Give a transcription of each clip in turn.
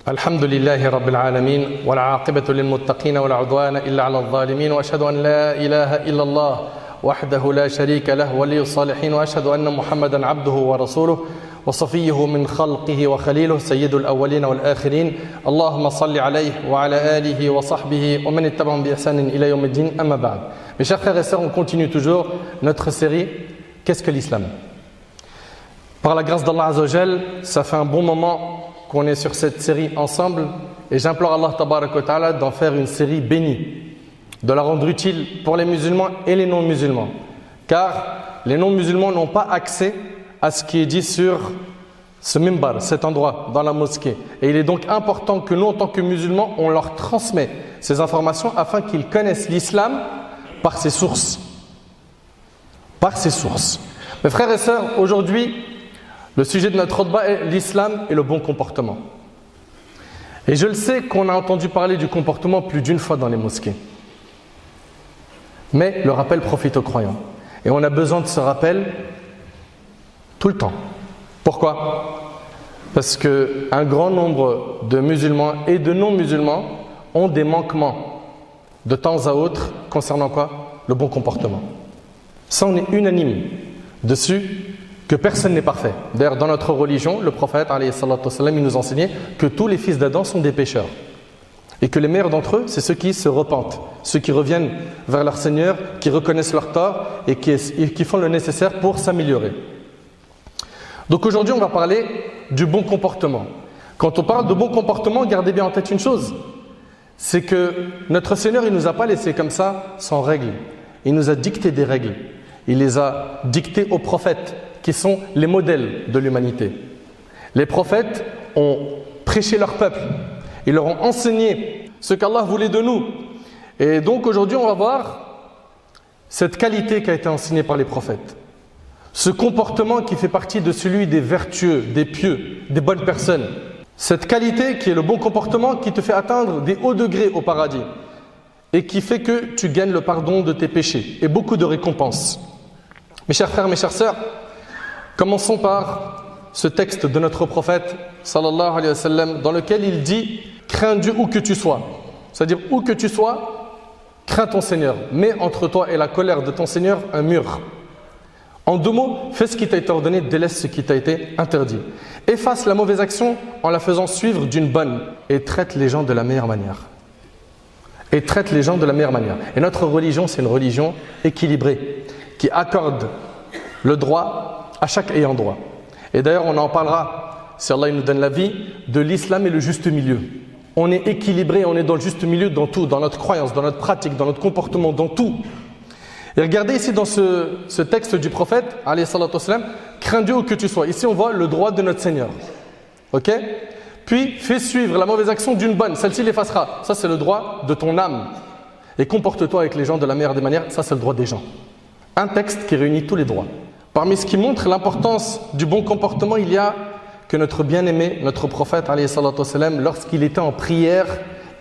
الحمد لله رب العالمين والعاقبة للمتقين ولا عدوان إلا على الظالمين وأشهد أن لا إله إلا الله وحده لا شريك له ولي الصالحين وأشهد أن محمدا عبده ورسوله وصفيه من خلقه وخليله سيد الأولين والآخرين اللهم صل عليه وعلى آله وصحبه ومن اتبعهم بإحسان إلى يوم الدين أما بعد. Mes chers frères et sœurs, on continue toujours notre série Qu'est-ce que l'islam? Par la grâce d'Allah Azza wa Jal, ça fait un bon moment qu'on est sur cette série ensemble et j'implore Allah Tabaraka wa Ta'ala d'en faire une série bénie, de la rendre utile pour les musulmans et les non-musulmans, car les non-musulmans n'ont pas accès à ce qui est dit sur ce mimbar, cet endroit dans la mosquée, et il est donc important que nous en tant que musulmans on leur transmet ces informations afin qu'ils connaissent l'islam par ses sources. Mes frères et sœurs, aujourd'hui le sujet de notre khutbah est l'islam et le bon comportement. Et je le sais qu'on a entendu parler du comportement plus d'une fois dans les mosquées. Mais le rappel profite aux croyants. Et on a besoin de ce rappel tout le temps. Pourquoi? Parce qu'un grand nombre de musulmans et de non-musulmans ont des manquements de temps à autre concernant quoi? Le bon comportement. Ça, on est unanime dessus. Que personne n'est parfait. D'ailleurs, dans notre religion, le prophète, alayhi salatu wassalam, il nous enseignait que tous les fils d'Adam sont des pécheurs. Et que les meilleurs d'entre eux, c'est ceux qui se repentent, ceux qui reviennent vers leur Seigneur, qui reconnaissent leur tort et qui font le nécessaire pour s'améliorer. Donc aujourd'hui, on va parler du bon comportement. Quand on parle de bon comportement, gardez bien en tête une chose. C'est que notre Seigneur, il ne nous a pas laissés comme ça, sans règles. Il nous a dicté des règles. Il les a dictées aux prophètes, qui sont les modèles de l'humanité. Les prophètes ont prêché leur peuple, ils leur ont enseigné ce qu'Allah voulait de nous. Et donc aujourd'hui on va voir cette qualité qui a été enseignée par les prophètes. Ce comportement qui fait partie de celui des vertueux, des pieux, des bonnes personnes. Cette qualité qui est le bon comportement qui te fait atteindre des hauts degrés au paradis et qui fait que tu gagnes le pardon de tes péchés et beaucoup de récompenses. Mes chers frères, mes chères sœurs, commençons par ce texte de notre prophète sallallahu alayhi wa sallam dans lequel il dit « Crains Dieu où que tu sois ». C'est-à-dire où que tu sois, crains ton Seigneur. Mets entre toi et la colère de ton Seigneur un mur. En deux mots, fais ce qui t'a été ordonné, délaisse ce qui t'a été interdit. Efface la mauvaise action en la faisant suivre d'une bonne et traite les gens de la meilleure manière. Et notre religion, c'est une religion équilibrée qui accorde le droit à chaque ayant droit. Et d'ailleurs, on en parlera, si Allah nous donne la vie, de l'islam et le juste milieu. On est équilibré, on est dans le juste milieu dans tout, dans notre croyance, dans notre pratique, dans notre comportement, dans tout. Et regardez ici dans ce texte du prophète, alayhi salatu wassalam, crains Dieu où que tu sois. Ici, on voit le droit de notre Seigneur. Ok? Puis, fais suivre la mauvaise action d'une bonne, celle-ci l'effacera. Ça, c'est le droit de ton âme. Et comporte-toi avec les gens de la meilleure des manières, ça, c'est le droit des gens. Un texte qui réunit tous les droits. Parmi ce qui montre l'importance du bon comportement, il y a que notre bien-aimé, notre prophète, alayhi salatu wassalam, lorsqu'il était en prière,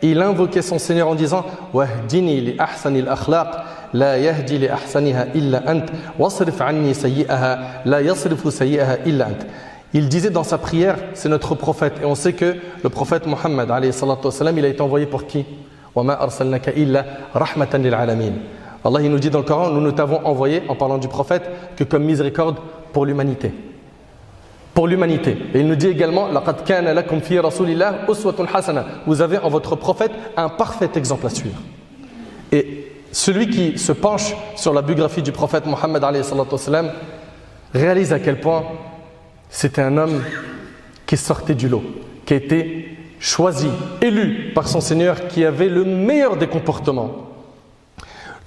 il invoquait son Seigneur en disant « Wahdini li ahsanil akhlaq, la yahdi li ahsaniha illa ant, wasrif anni sayyi'aha, la yasrifu sayyi'aha illa ant » Il disait dans sa prière, c'est notre prophète, et on sait que le prophète Muhammad, alayhi salatu wassalam, il a été envoyé pour qui? « Wa ma arsalnaka illa rahmatan lil alamin » Allah il nous dit dans le Coran, nous ne t'avons envoyé, en parlant du prophète, que comme miséricorde pour l'humanité. Pour l'humanité. Et il nous dit également, لَقَدْ كَانَ لَكُمْ فِي رَسُولِ اللَّهِ أُسْوَةٌ حَسَنَةٌ. Vous avez en votre prophète un parfait exemple à suivre. Et celui qui se penche sur la biographie du prophète Mohammed alayhi salatu wassalam, réalise à quel point c'était un homme qui sortait du lot, qui a été choisi, élu par son Seigneur, qui avait le meilleur des comportements.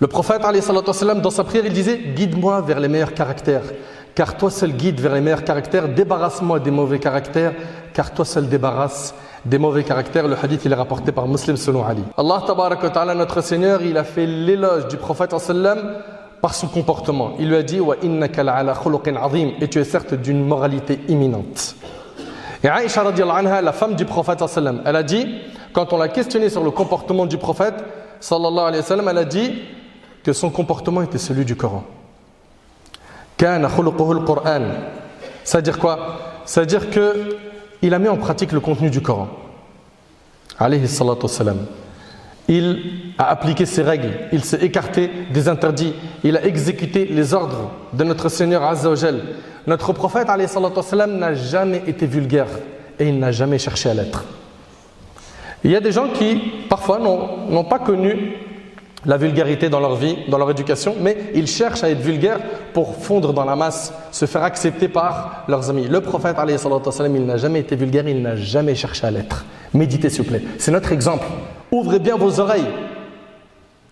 Le prophète, alayhi salatu wassalam, dans sa prière, il disait « Guide-moi vers les meilleurs caractères, car toi seul guide vers les meilleurs caractères, débarrasse-moi des mauvais caractères, car toi seul débarrasse des mauvais caractères. » Le hadith, il est rapporté par Muslim selon Ali. Allah, tabaraka wa ta'ala, notre Seigneur, il a fait l'éloge du prophète, sallam, par son comportement. Il lui a dit « Wa innaka la'ala khuluqin azim » et tu es certes d'une moralité imminente. Et Aïcha, radiyallahu anha, la femme du prophète, sallam, elle a dit, quand on l'a questionné sur le comportement du prophète, sallallahu alayhi wa sallam, elle a dit que son comportement était celui du Coran. Kana khuluquhu al-Qur'an. C'est-à-dire quoi? C'est-à-dire qu'il a mis en pratique le contenu du Coran. alayhi salatu wassalam, il a appliqué ses règles, il s'est écarté des interdits, il a exécuté les ordres de notre Seigneur Azza wa Jal. Notre prophète alayhi salatu wassalam n'a jamais été vulgaire et il n'a jamais cherché à l'être. Il y a des gens qui, parfois, n'ont pas connu la vulgarité dans leur vie, dans leur éducation, mais ils cherchent à être vulgaires pour fondre dans la masse, se faire accepter par leurs amis. Le prophète, alayhi salatu wassalam, il n'a jamais été vulgaire, il n'a jamais cherché à l'être. Méditez s'il vous plaît, c'est notre exemple. Ouvrez bien vos oreilles.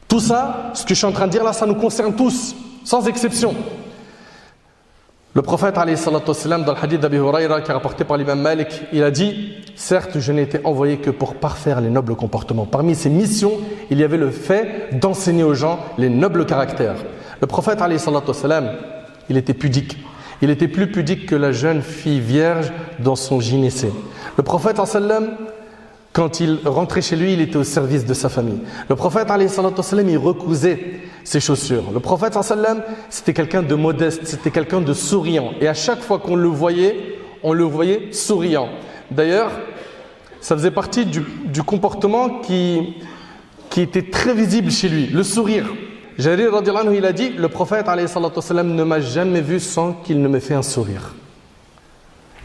Tout ça, ce que je suis en train de dire là, ça nous concerne tous, sans exception. Le prophète, alayhi salatu wassalam, dans le hadith d'Abi Huraira, qui est rapporté par l'imam Malik, il a dit « Certes, je n'ai été envoyé que pour parfaire les nobles comportements. » Parmi ses missions, il y avait le fait d'enseigner aux gens les nobles caractères. Le prophète, alayhi salatu wassalam, il était pudique. Il était plus pudique que la jeune fille vierge dans son gynécée. Le prophète, sallam, quand il rentrait chez lui, il était au service de sa famille. Le prophète, alayhi salatu wassalam, il recousait ses chaussures. Le prophète, sallam, c'était quelqu'un de modeste, c'était quelqu'un de souriant. Et à chaque fois qu'on le voyait, on le voyait souriant. D'ailleurs, ça faisait partie du comportement qui était très visible chez lui, le sourire. Jarir radhiyallahu anhu, il a dit, le prophète, alayhi salatu wassalam, ne m'a jamais vu sans qu'il ne me fait un sourire.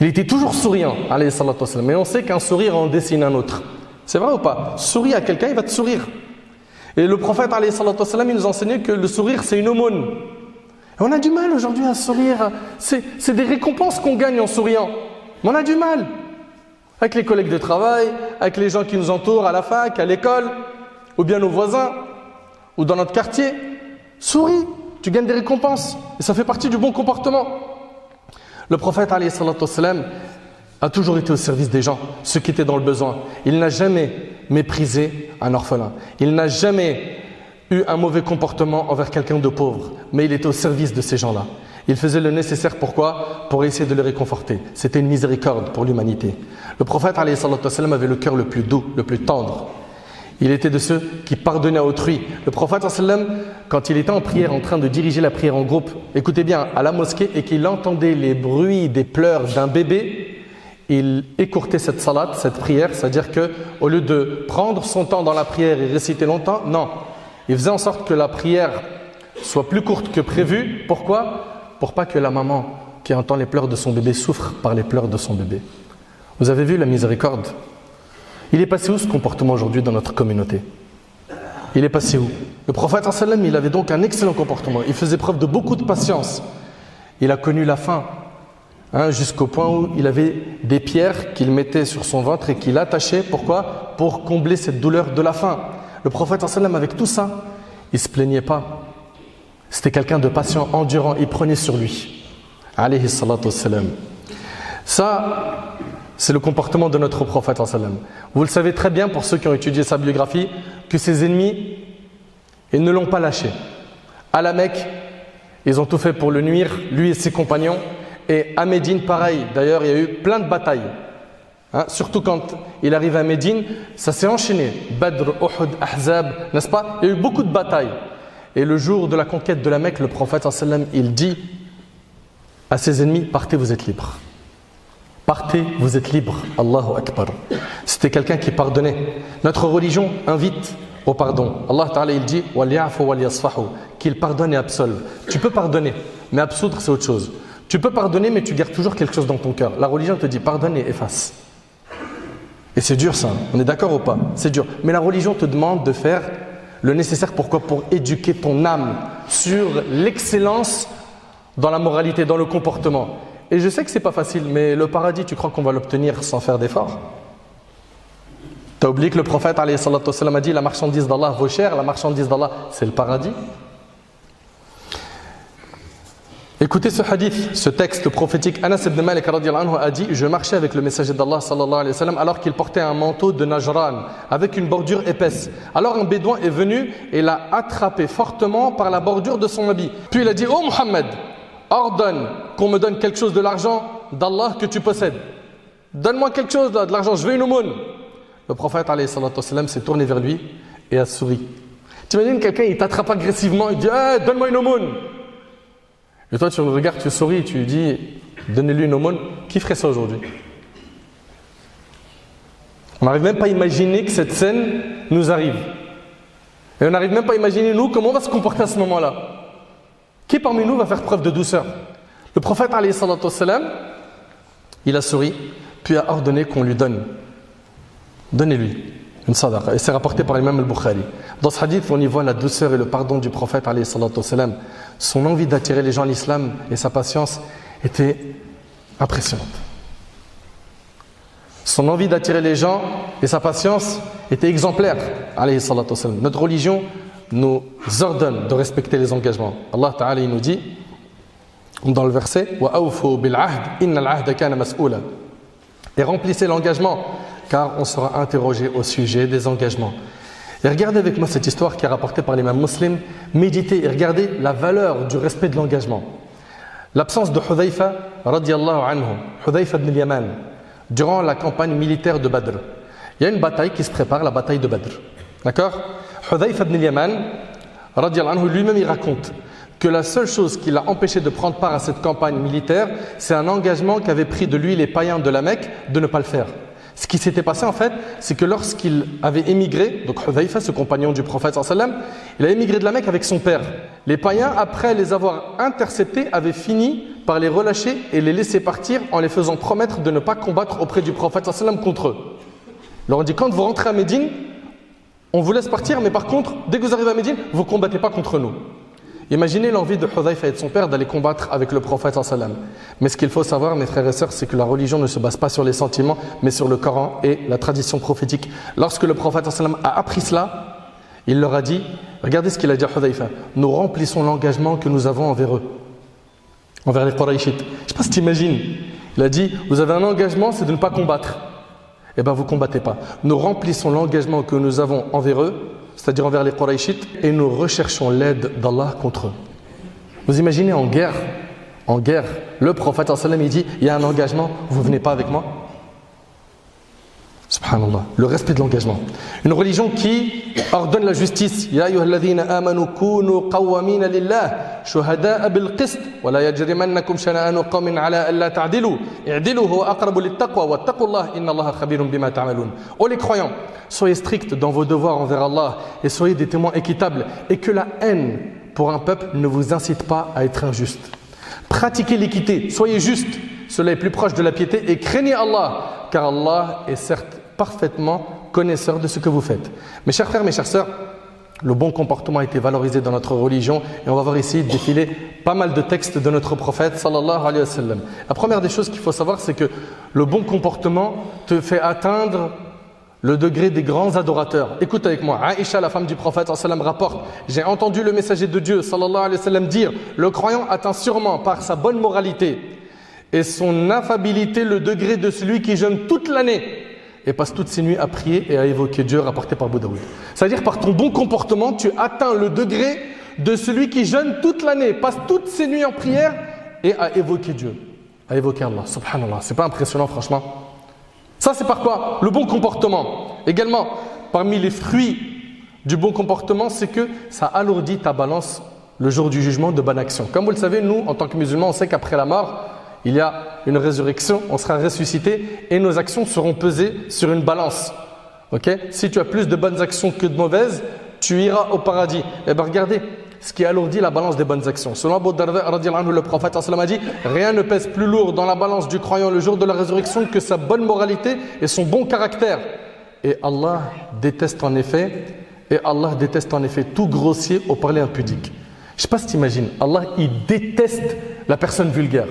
Il était toujours souriant, alayhi salatu wassalam. Mais on sait qu'un sourire en dessine un autre. C'est vrai ou pas? Souris à quelqu'un, il va te sourire. Et le prophète, alayhi salatu wassalam, il nous enseignait que le sourire, c'est une aumône. Et on a du mal aujourd'hui à sourire. C'est des récompenses qu'on gagne en souriant. Mais on a du mal. Avec les collègues de travail, avec les gens qui nous entourent à la fac, à l'école, ou bien nos voisins, ou dans notre quartier. Souris, tu gagnes des récompenses. Et ça fait partie du bon comportement. Le prophète, alayhi salatu wassalam, a toujours été au service des gens, ceux qui étaient dans le besoin. Il n'a jamais méprisé un orphelin. Il n'a jamais eu un mauvais comportement envers quelqu'un de pauvre. Mais il était au service de ces gens-là. Il faisait le nécessaire, pourquoi? Pour essayer de les réconforter. C'était une miséricorde pour l'humanité. Le prophète, alayhi salatu wassalam, avait le cœur le plus doux, le plus tendre. Il était de ceux qui pardonnaient à autrui. Le prophète, sallam, quand il était en prière, en train de diriger la prière en groupe, écoutez bien, à la mosquée, et qu'il entendait les bruits des pleurs d'un bébé, il écourtait cette salat, cette prière, c'est-à-dire qu'au lieu de prendre son temps dans la prière et réciter longtemps, non. Il faisait en sorte que la prière soit plus courte que prévu. Pourquoi? Pour pas que la maman qui entend les pleurs de son bébé souffre par les pleurs de son bébé. Vous avez vu la miséricorde? Il est passé où ce comportement aujourd'hui dans notre communauté? Il est passé où? Le prophète sallam, il avait donc un excellent comportement. Il faisait preuve de beaucoup de patience. Il a connu la faim, jusqu'au point où il avait des pierres qu'il mettait sur son ventre et qu'il attachait. Pourquoi? Pour combler cette douleur de la faim. Le prophète sallam, avec tout ça, il ne se plaignait pas. C'était quelqu'un de patient, endurant. Il prenait sur lui. Alayhi salatu wassalam. Ça, c'est le comportement de notre prophète sallam. Vous le savez très bien pour ceux qui ont étudié sa biographie, que ses ennemis, ils ne l'ont pas lâché. À la Mecque, ils ont tout fait pour le nuire, lui et ses compagnons. Et à Médine, pareil. D'ailleurs, il y a eu plein de batailles. Surtout quand il arrive à Médine, ça s'est enchaîné. Badr, Uhud, Ahzab, n'est-ce pas? Il y a eu beaucoup de batailles. Et le jour de la conquête de la Mecque, le prophète sallam, il dit à ses ennemis, partez, vous êtes libres. Partez, vous êtes libres. Allahu Akbar. C'était quelqu'un qui pardonnait. Notre religion invite au pardon. Allah Ta'ala, il dit qu'il pardonne et absolve. Tu peux pardonner, mais absoudre, c'est autre chose. Tu peux pardonner, mais tu gardes toujours quelque chose dans ton cœur. La religion te dit pardonne et efface. Et c'est dur ça, on est d'accord ou pas? C'est dur. Mais la religion te demande de faire le nécessaire. Pourquoi? Pour éduquer ton âme sur l'excellence dans la moralité, dans le comportement. Et je sais que c'est pas facile, mais le paradis, tu crois qu'on va l'obtenir sans faire d'efforts? Tu as oublié que le prophète alayhi salatu wassalam, a dit la marchandise d'Allah vaut cher, la marchandise d'Allah c'est le paradis. Écoutez ce hadith, ce texte prophétique. Anas ibn Malik radhiyallahu anhu a dit: je marchais avec le messager d'Allah sallallahu alayhi wa sallam alors qu'il portait un manteau de Najran avec une bordure épaisse. Alors un bédouin est venu et l'a attrapé fortement par la bordure de son habit. Puis il a dit: oh Muhammad, ordonne qu'on me donne quelque chose de l'argent d'Allah que tu possèdes. Donne-moi quelque chose de l'argent, je veux une aumône. Le prophète alayhi salatu wassalam s'est tourné vers lui et a souri. Tu imagines quelqu'un, il t'attrape agressivement, il dit: hey, donne-moi une aumône. Et toi tu le regardes, tu souris, tu lui dis: donnez-lui une aumône. Qui ferait ça aujourd'hui? On n'arrive même pas à imaginer que cette scène nous arrive. Et on n'arrive même pas à imaginer, nous, comment on va se comporter à ce moment-là. Qui parmi nous va faire preuve de douceur? Le prophète, alayhi salatu wassalam, il a souri, puis a ordonné qu'on lui donne. Donnez-lui une sadaqa. Et c'est rapporté par l'imam al-Bukhari. Dans ce hadith, on y voit la douceur et le pardon du prophète, alayhi salatu wassalam. Son envie d'attirer les gens à l'islam et sa patience était impressionnante. Son envie d'attirer les gens et sa patience était exemplaire, alayhi salatu wassalam. Notre religion nous ordonne de respecter les engagements. Allah Ta'ala il nous dit dans le verset « Wa awfu bil ahd, inna al-ahda kana mas'oula » et remplissez l'engagement car on sera interrogé au sujet des engagements. Et regardez avec moi cette histoire qui est rapportée par l'imam Muslim. Méditez et regardez la valeur du respect de l'engagement. L'absence de Hudhayfa radiyallahu anhu, Hudhayfa ibn al-Yaman, durant la campagne militaire de Badr. Il y a une bataille qui se prépare, la bataille de Badr. D'accord? Hudhayfa ibn al-Yaman, radiyallahu anhu, lui-même il raconte que la seule chose qui l'a empêché de prendre part à cette campagne militaire, c'est un engagement qu'avaient pris de lui les païens de la Mecque de ne pas le faire. Ce qui s'était passé en fait, c'est que lorsqu'il avait émigré, donc Hudhayfa, ce compagnon du prophète sallallahu alayhi wa sallam, il a émigré de la Mecque avec son père. Les païens, après les avoir interceptés, avaient fini par les relâcher et les laisser partir en les faisant promettre de ne pas combattre auprès du prophète sallallahu alayhi wa sallam contre eux. Ils leur ont dit, quand vous rentrez à Médine, on vous laisse partir, mais par contre, dès que vous arrivez à Médine, vous ne combattez pas contre nous. Imaginez l'envie de Hudhayfa et de son père d'aller combattre avec le prophète sallallahu alayhi wa sallam. Mais ce qu'il faut savoir, mes frères et sœurs, c'est que la religion ne se base pas sur les sentiments, mais sur le Coran et la tradition prophétique. Lorsque le prophète sallallahu alayhi wa sallam a appris cela, il leur a dit, regardez ce qu'il a dit à Hudhayfa, nous remplissons l'engagement que nous avons envers eux, envers les Qurayshites. Je ne sais pas si tu imagines. Il a dit, vous avez un engagement, c'est de ne pas combattre. Eh bien, vous ne combattez pas. Nous remplissons l'engagement que nous avons envers eux, c'est-à-dire envers les Qurayshites, et nous recherchons l'aide d'Allah contre eux. Vous imaginez en guerre, le prophète sallallahu alayhi wa sallam, il dit, il y a un engagement, vous ne venez pas avec moi? Subhanallah, le respect de l'engagement. Une religion qui ordonne la justice. Ya ayyuhalladhina amanu kunu qawwamina lillah shuhada'a bil qist wa la yajrimannakum shana'anu qawmin ala alla ta'dilu i'dilu huwa aqrabu lit-taqwa wattaqullaha innallaha khabirun bima ta'malun. Oh les croyants, soyez stricts dans vos devoirs envers Allah et soyez des témoins équitables et que la haine pour un peuple ne vous incite pas à être injuste. Pratiquez l'équité, soyez justes, cela est plus proche de la piété et craignez Allah car Allah est certes parfaitement connaisseur de ce que vous faites. Mes chers frères, mes chères sœurs, le bon comportement a été valorisé dans notre religion et on va voir ici défiler pas mal de textes de notre prophète sallallahu alayhi wa sallam. La première des choses qu'il faut savoir, c'est que le bon comportement te fait atteindre le degré des grands adorateurs. Écoute avec moi, Aïcha, la femme du prophète sallallahu alayhi wa sallam, rapporte, j'ai entendu le messager de Dieu sallallahu alayhi wa sallam dire, le croyant atteint sûrement par sa bonne moralité et son affabilité le degré de celui qui jeûne toute l'année et passe toutes ses nuits à prier et à évoquer Dieu, rapporté par Abu Daoud. C'est-à-dire par ton bon comportement, tu atteins le degré de celui qui jeûne toute l'année, passe toutes ses nuits en prière et à évoquer Dieu, à évoquer Allah. Subhanallah, c'est pas impressionnant franchement. Ça c'est par quoi? Le bon comportement. Également, parmi les fruits du bon comportement, c'est que ça alourdit ta balance le jour du jugement de bonne action. Comme vous le savez, nous, en tant que musulmans, on sait qu'après la mort, il y a une résurrection, on sera ressuscité et nos actions seront pesées sur une balance. Okay? Si tu as plus de bonnes actions que de mauvaises, tu iras au paradis. Et bien regardez ce qui alourdit la balance des bonnes actions. Selon Abu Darda, le prophète a dit, rien ne pèse plus lourd dans la balance du croyant le jour de la résurrection que sa bonne moralité et son bon caractère. Et Allah déteste en effet tout grossier au parler impudique. Je ne sais pas si tu imagines, Allah il déteste la personne vulgaire.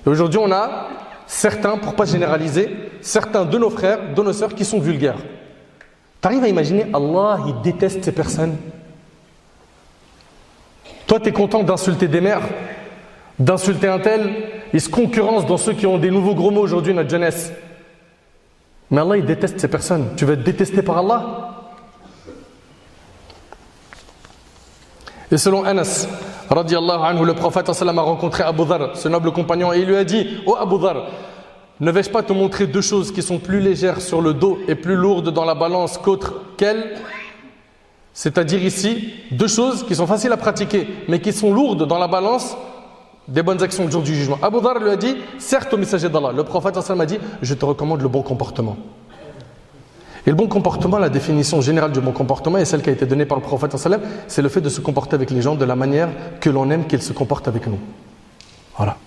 Et aujourd'hui, on a certains, pour ne pas généraliser, certains de nos frères, de nos sœurs qui sont vulgaires. Tu arrives à imaginer, Allah, il déteste ces personnes. Toi, tu es content d'insulter des mères, d'insulter un tel, ils se concurrencent dans ceux qui ont des nouveaux gros mots aujourd'hui, notre jeunesse. Mais Allah, il déteste ces personnes. Tu veux être détesté par Allah? Et selon Anas, radiyallahu anhu, le prophète sallam a rencontré Abu Dhar, ce noble compagnon, et il lui a dit, oh Abu Dhar, ne vais-je pas te montrer deux choses qui sont plus légères sur le dos et plus lourdes dans la balance qu'autres qu'elles? C'est-à-dire ici, deux choses qui sont faciles à pratiquer, mais qui sont lourdes dans la balance des bonnes actions le jour du jugement. Abu Dhar lui a dit, certes au messager d'Allah, le prophète sallam a dit, je te recommande le bon comportement. Et le bon comportement, la définition générale du bon comportement est celle qui a été donnée par le prophète sallallahu alayhi wa sallam, c'est le fait de se comporter avec les gens de la manière que l'on aime qu'ils se comportent avec nous. Voilà.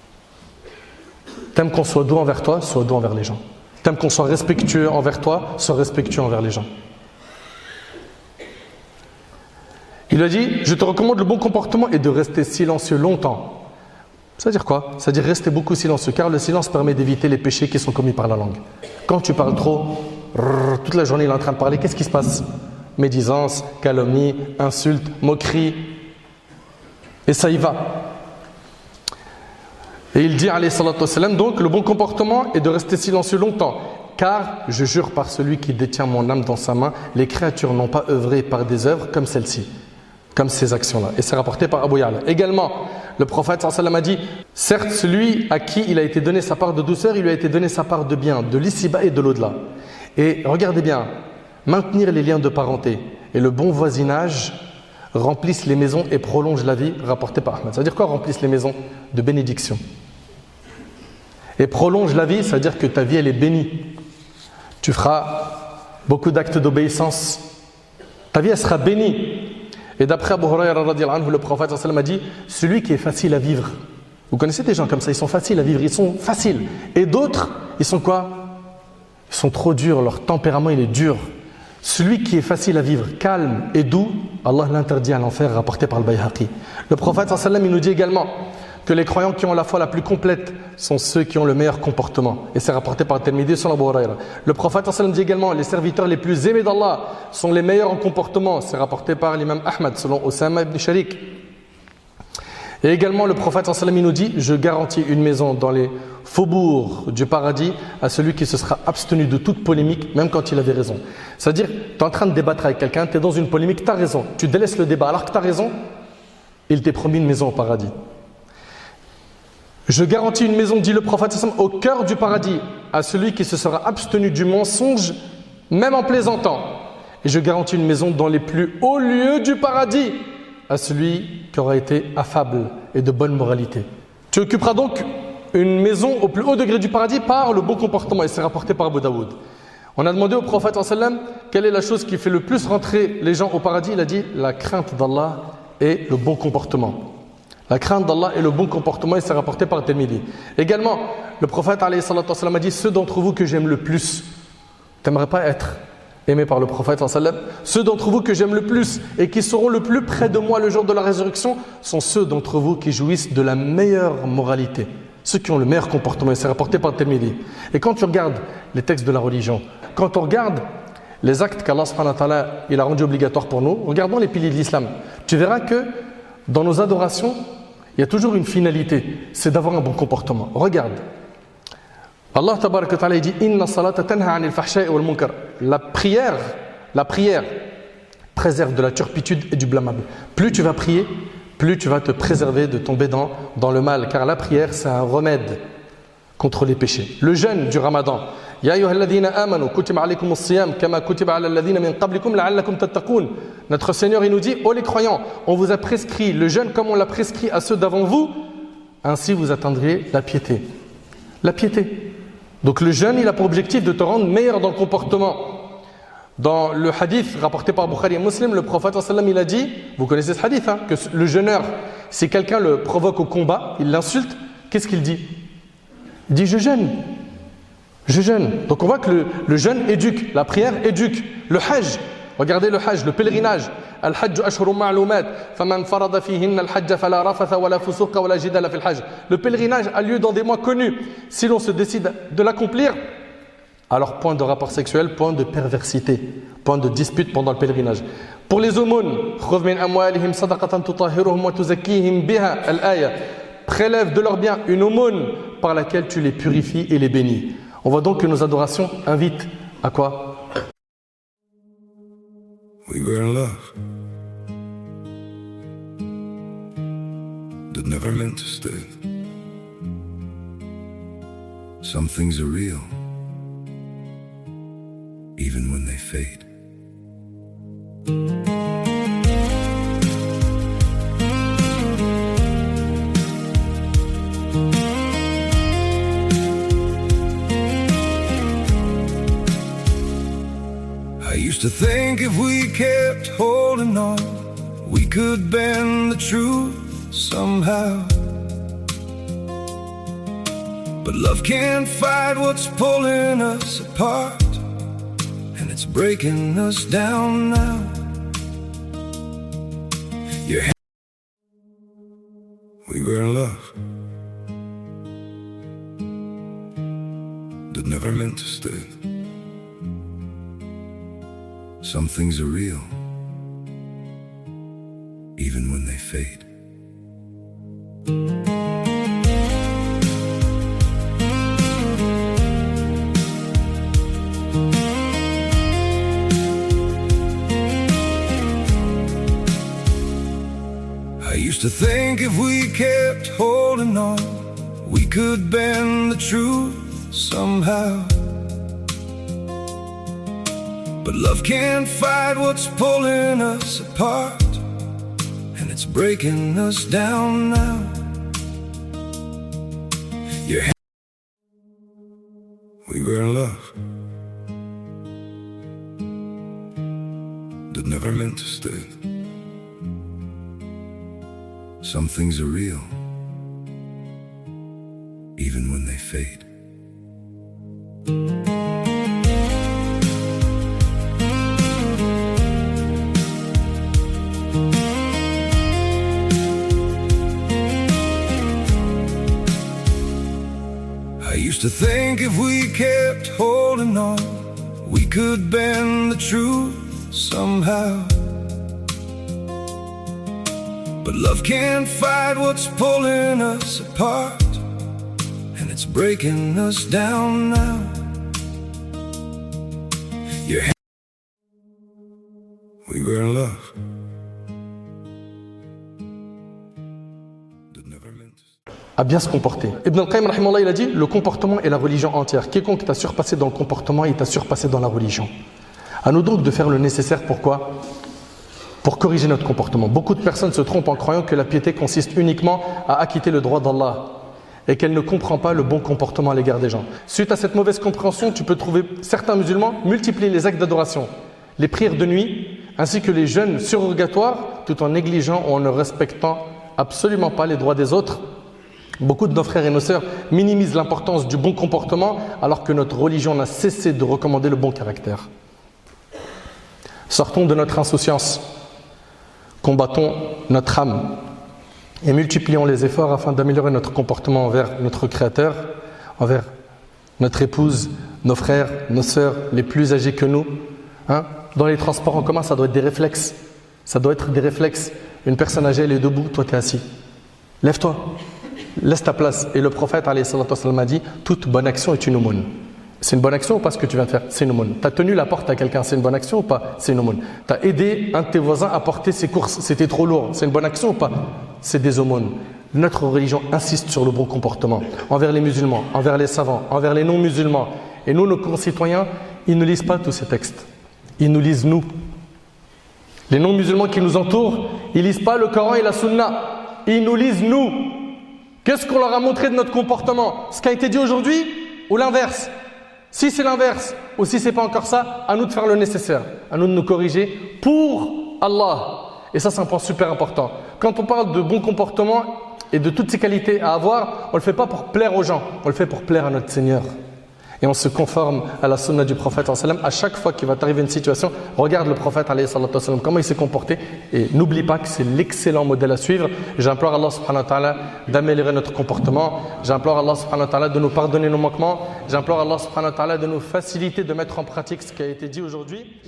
T'aimes qu'on soit doux envers toi, sois doux envers les gens. T'aimes qu'on soit respectueux envers toi, sois respectueux envers les gens. Il a dit, je te recommande le bon comportement et de rester silencieux longtemps. Ça veut dire quoi? Ça veut dire rester beaucoup silencieux, car le silence permet d'éviter les péchés qui sont commis par la langue. Quand tu parles trop, toute la journée il est en train de parler, qu'est-ce qui se passe? Médisance, calomnie, insulte, moquerie. Et ça y va. Et il dit, alayhi salatu wassalam, donc le bon comportement est de rester silencieux longtemps. Car, je jure par celui qui détient mon âme dans sa main, les créatures n'ont pas œuvré par des œuvres comme celle-ci, comme ces actions-là. Et c'est rapporté par Abu Ya'la. Également, le prophète sallallahu alayhi wa sallam a dit, certes, celui à qui il a été donné sa part de douceur, il lui a été donné sa part de bien, de l'ici-bas et de l'au-delà. Et regardez bien, maintenir les liens de parenté et le bon voisinage remplissent les maisons et prolongent la vie, rapporté par Ahmed. Ça veut dire quoi remplissent les maisons? De bénédiction. Et prolonge la vie, ça veut dire que ta vie elle est bénie. Tu feras beaucoup d'actes d'obéissance. Ta vie elle sera bénie. Et d'après Abu Hurayra radhiyallahu anhu, le prophète sallallahu alayhi wa sallam a dit, celui qui est facile à vivre. Vous connaissez des gens comme ça, ils sont faciles à vivre, ils sont faciles. Et d'autres, ils sont quoi? Ils sont trop durs, leur tempérament il est dur. Celui qui est facile à vivre, calme et doux, Allah l'interdit à l'enfer, rapporté par le Bayhaqi. Le prophète sallallahu alayhi wa sallam il nous dit également que les croyants qui ont la foi la plus complète sont ceux qui ont le meilleur comportement. Et c'est rapporté par Tirmidhi sur Abu Hurayra. Le prophète sallallahu alayhi wa sallam dit également, les serviteurs les plus aimés d'Allah sont les meilleurs en comportement. C'est rapporté par l'imam Ahmad selon Osama ibn Sharik. Et également le prophète sallallahu alayhi wa sallam il nous dit, je garantis une maison dans les faubourgs du paradis à celui qui se sera abstenu de toute polémique, même quand il avait raison. C'est-à-dire, tu es en train de débattre avec quelqu'un, tu es dans une polémique, tu as raison. Tu délaisses le débat alors que tu as raison, il t'est promis une maison au paradis. Je garantis une maison, dit le prophète sallallahu alayhi wa sallam, au cœur du paradis à celui qui se sera abstenu du mensonge, même en plaisantant. Et je garantis une maison dans les plus hauts lieux du paradis à celui qui aura été affable et de bonne moralité. Tu occuperas donc une maison au plus haut degré du paradis par le bon comportement, et c'est rapporté par Abu Daoud. On a demandé au prophète sallallahu alayhi wa sallam quelle est la chose qui fait le plus rentrer les gens au paradis. Il a dit la crainte d'Allah et le bon comportement. La crainte d'Allah et le bon comportement, et c'est rapporté par Tirmidhi. Également, le prophète alayhi salatu wassalam a dit, ceux d'entre vous que j'aime le plus, t'aimerais pas être aimé par le prophète sallallahu alayhi wa sallam, ceux d'entre vous que j'aime le plus et qui seront le plus près de moi le jour de la résurrection sont ceux d'entre vous qui jouissent de la meilleure moralité, ceux qui ont le meilleur comportement, et c'est rapporté par Tirmidhi. Et quand tu regardes les textes de la religion, quand on regarde les actes qu'Allah subhanahu wa ta'ala il a rendus obligatoires pour nous, regardons les piliers de l'islam, tu verras que dans nos adorations, il y a toujours une finalité, c'est d'avoir un bon comportement. Regarde, Allah tabaraka wa ta'ala dit Inna salata tanha 'anil fahsha'i wal munkar. La prière préserve de la turpitude et du blâmable. Plus tu vas prier, plus tu vas te préserver de tomber dans le mal, car la prière c'est un remède contre les péchés. Le jeûne du Ramadan, Ya ayyuhalladhina amanu kutiba alaykumus siyam kama kutiba alal ladhina min qablikum la'allakum tattaqun. Notre Seigneur il nous dit, ô les croyants, on vous a prescrit le jeûne comme on l'a prescrit à ceux d'avant vous, ainsi vous atteindrez la piété. La piété. Donc le jeûne il a pour objectif de te rendre meilleur dans le comportement. Dans le hadith rapporté par Bukhari et Muslim, le prophète sallallahu alayhi wa sallam il a dit, vous connaissez ce hadith, que le jeûneur, si quelqu'un le provoque au combat, il l'insulte, qu'est-ce qu'il dit? Il dit je jeûne. Je jeûne. Donc on voit que le jeûne éduque, la prière éduque. Le hajj, regardez le hajj, le pèlerinage. Al-hajj ashhurun ma'lumat, faman farada fihinna al-hajj fala rafatha wala fusuqa wala jidala fil hajj. Le pèlerinage a lieu dans des mois connus. Si l'on se décide de l'accomplir, alors point de rapport sexuel, point de perversité, point de dispute pendant le pèlerinage. Pour les aumônes, khudh min amwalihim sadaqatan tutahhiruhum wa tuzakkihim biha al-aya. Prélève de leurs biens une aumône par laquelle tu les purifies et les bénis. On voit donc que nos adorations invitent à quoi? We were in love that never meant to stay. Some things are real, even when they fade. I used to think if we kept holding on, we could bend the truth somehow. But love can't fight what's pulling us apart, and it's breaking us down now. We were in love that never meant to stay. Some things are real, even when they fade. I used to think if we kept holding on, we could bend the truth somehow. But love can't fight what's pulling us apart, and it's breaking us down now. We were in love that never meant to stay. Some things are real, even when they fade. I used to think if we kept holding on, we could bend the truth somehow. But love can't fight what's pulling us apart, and it's breaking us down now. We were in love that never meant to. À bien se comporter. Ibn al-Qayyim, rahimahullah, il a dit, le comportement est la religion entière. Quiconque t'a surpassé dans le comportement, il t'a surpassé dans la religion. À nous donc de faire le nécessaire, pourquoi ? Pour corriger notre comportement. Beaucoup de personnes se trompent en croyant que la piété consiste uniquement à acquitter le droit d'Allah et qu'elle ne comprend pas le bon comportement à l'égard des gens. Suite à cette mauvaise compréhension, tu peux trouver certains musulmans multiplier les actes d'adoration, les prières de nuit, ainsi que les jeûnes surrogatoires, tout en négligeant ou en ne respectant absolument pas les droits des autres. Beaucoup de nos frères et nos sœurs minimisent l'importance du bon comportement alors que notre religion n'a cessé de recommander le bon caractère. Sortons de notre insouciance. Combattons notre âme et multiplions les efforts afin d'améliorer notre comportement envers notre Créateur, envers notre épouse, nos frères, nos sœurs, les plus âgés que nous. Dans les transports en commun, ça doit être des réflexes. Ça doit être des réflexes. Une personne âgée, elle est debout, toi tu es assis. Lève-toi, laisse ta place. Et le prophète, alayhi salatu wassalam, a dit, toute bonne action est une aumône. C'est une bonne action ou pas ce que tu viens de faire? C'est une aumône. Tu as tenu la porte à quelqu'un, c'est une bonne action ou pas? C'est une aumône. Tu as aidé un de tes voisins à porter ses courses, c'était trop lourd, c'est une bonne action ou pas? C'est des aumônes. Notre religion insiste sur le bon comportement envers les musulmans, envers les savants, envers les non-musulmans. Et nous, nos concitoyens, ils ne lisent pas tous ces textes. Ils nous lisent nous. Les non-musulmans qui nous entourent, ils ne lisent pas le Coran et la Sunna. Ils nous lisent nous. Qu'est-ce qu'on leur a montré de notre comportement? Ce qui a été dit aujourd'hui ou l'inverse? Si c'est l'inverse ou si ce n'est pas encore ça, à nous de faire le nécessaire, à nous de nous corriger pour Allah. Et ça, c'est un point super important. Quand on parle de bon comportement et de toutes ces qualités à avoir, on ne le fait pas pour plaire aux gens, on le fait pour plaire à notre Seigneur. Et on se conforme à la sunna du prophète. À chaque fois qu'il va t'arriver une situation, regarde le prophète, comment il s'est comporté. Et n'oublie pas que c'est l'excellent modèle à suivre. J'implore Allah subhanahu wa ta'ala d'améliorer notre comportement. J'implore Allah subhanahu wa ta'ala de nous pardonner nos manquements. J'implore Allah subhanahu wa ta'ala de nous faciliter de mettre en pratique ce qui a été dit aujourd'hui.